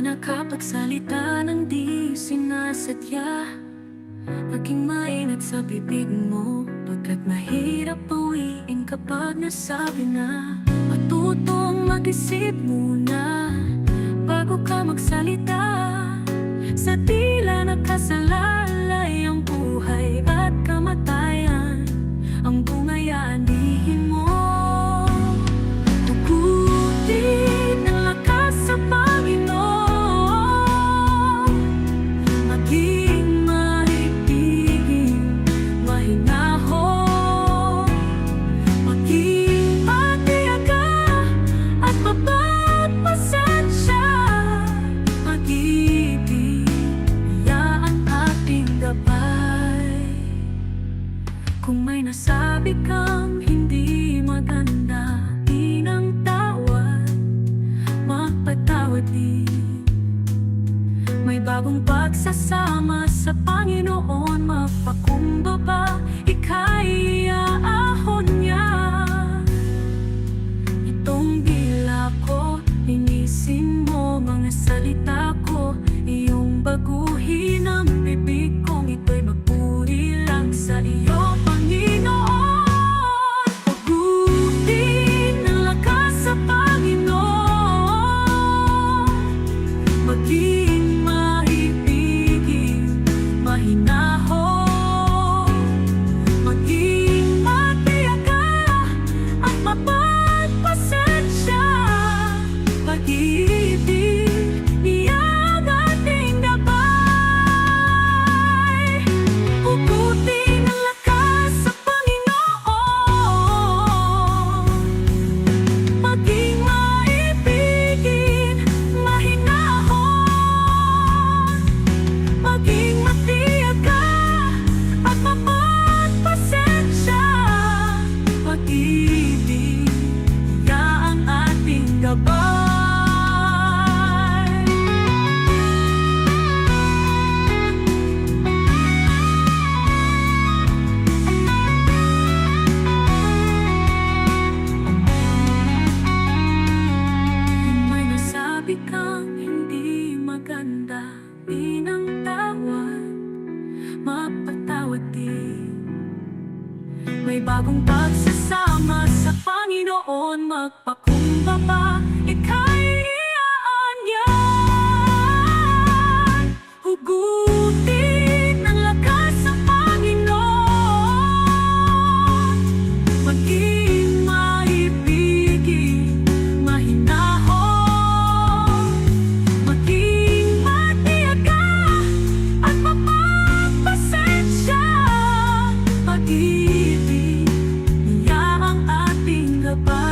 nakapagsalita ng di sinasadya. Maging maingat sa bibig mo, pagkat mahirap bawiin kapag nasabi na. Matutong mag-isip muna bago ka magsalita. Sa tila nakasalalay ang buhay at kamatayan, ang bungayaan dihin mo. Hugutin ang lakas sa Panginoon, maging maibigin, mahinahon, maging matiyaga at mapagpasensya. Pag-ibig, yan ang ating gabay. Kung may nasabi kang hindi maganda, di nang tawad, magpatawad din. May bagong pagsasama sa Panginoon, magpakumbaba, ika'y iaahon niya. Itong dila ko, linisin mo mga salita ko, iyong baguhin ang bibig kong, ito'y magpuri lang sa iyo, Panginoon. Hugutin ang lakas sa Panginoon, maging maibigin, mahinahon, maging matiyaga at mapagpasensya. Pag-ibig, iyan ating gabay. Hugutin ang lakas sa Panginoon, maging maibigin, mahinahon, maging matiyaga at mapagpasensya. Pag-ibig, yan ang ating gabay. May nasabi kang hindi maganda, di nang tawad, magpatawad din. May bagong pagsasama sa Panginoon, magpakumbaba, ika'y iaanyan. Hugutin ang lakas sa Panginoon, maging maibigin, mahinahon, maging matiyaga at mapagpasensya. Pag-ibig, yan ang ating gabay.